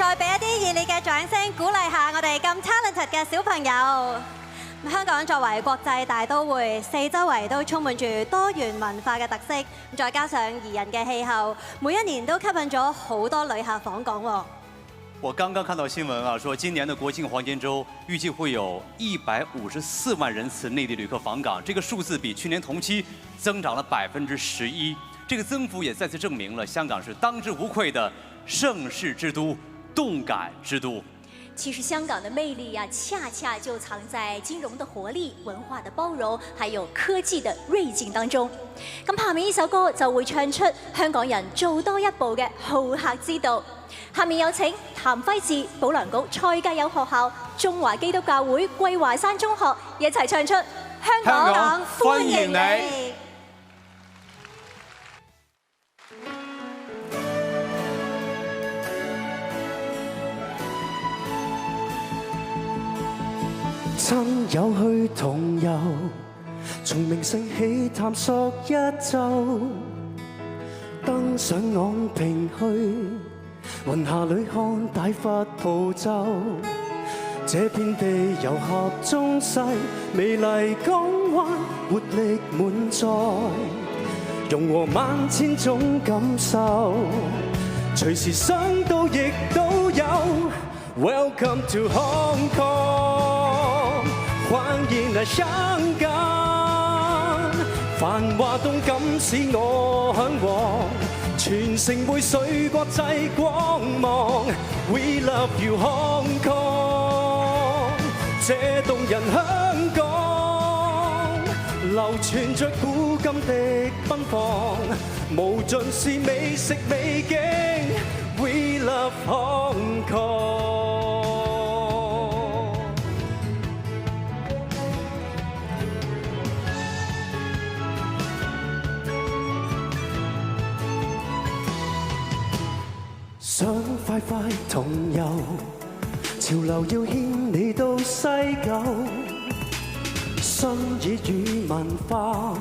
再俾一啲熱烈嘅掌聲，鼓勵下我哋咁 talented 嘅小朋友。香港作為國際大都會，四周圍都充滿住多元文化嘅特色，再加上宜人嘅氣候，每一年都吸引咗好多旅客訪港喎。我剛剛看到新聞啊，說今年的國慶黃金週預計會有154萬人次內地旅客訪港，這個數字比去年同期增長了11%。這個增幅也再次證明了香港是當之無愧的盛世之都、動感之都。其實香港的魅力呀，恰恰就藏在金融的活力、文化的包容，還有科技的銳進當中。咁下面呢首歌就會唱出香港人做多一步嘅好客之道。下面有請譚輝智、保良局蔡繼友學校、中華基督教會桂華山中學一齊唱出《香港歡迎你》。親友去同遊，從名勝起探索一周，登上昂坪去，雲霞裏看大佛普洲。這片地遊合中西，美麗港灣活力滿載，融和萬千種感受，隨時想到亦都有。Welcome to Hong Kong， 歡迎來香港，繁華動感使我嚮往，全城匯水國際光芒。We love you Hong Kong， 這動人香港，流傳着古今的奔放，無盡是美食美景。We love Hong Kong。想快快同遊，潮流要牽你到西九，新意與文化，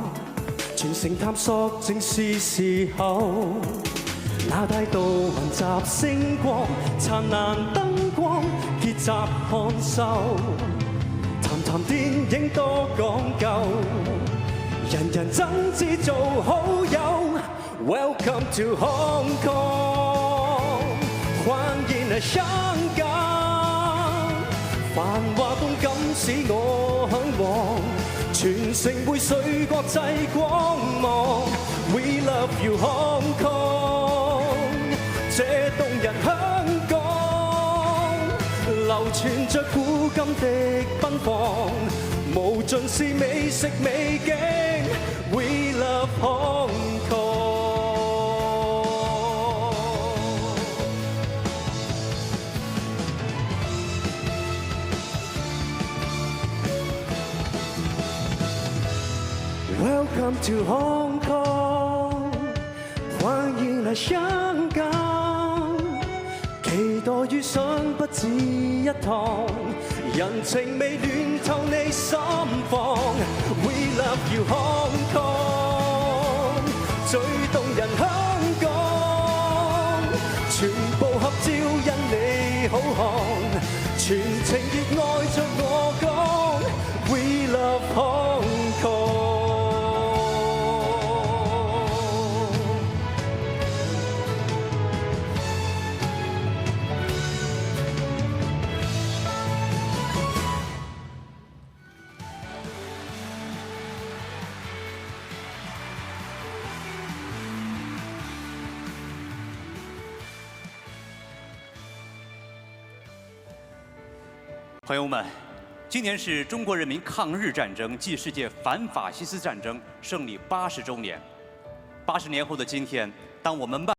全城探索正是時候。那大道雲集星光，燦爛燈光結集看秀，談電影多講究，人人爭知做好友。Welcome to Hong Kong， 歡迎來香港，繁華動感使我嚮往，全城匯水國際光芒。We love you Hong Kong， 這動人香港，流傳着古今的奔放，無盡是美食美景。We love Hong Kong。Welcome to Hong Kong， 歡迎來香港，期待遇上不止一趟，人情味暖透你心房。We love you Hong Kong， 最動人香港，全部合照因你好看，全情熱愛着我講。We love Hong Kong。朋友們，今年是中國人民抗日戰爭暨世界反法西斯戰爭勝利80週年。80年後的今天，當我們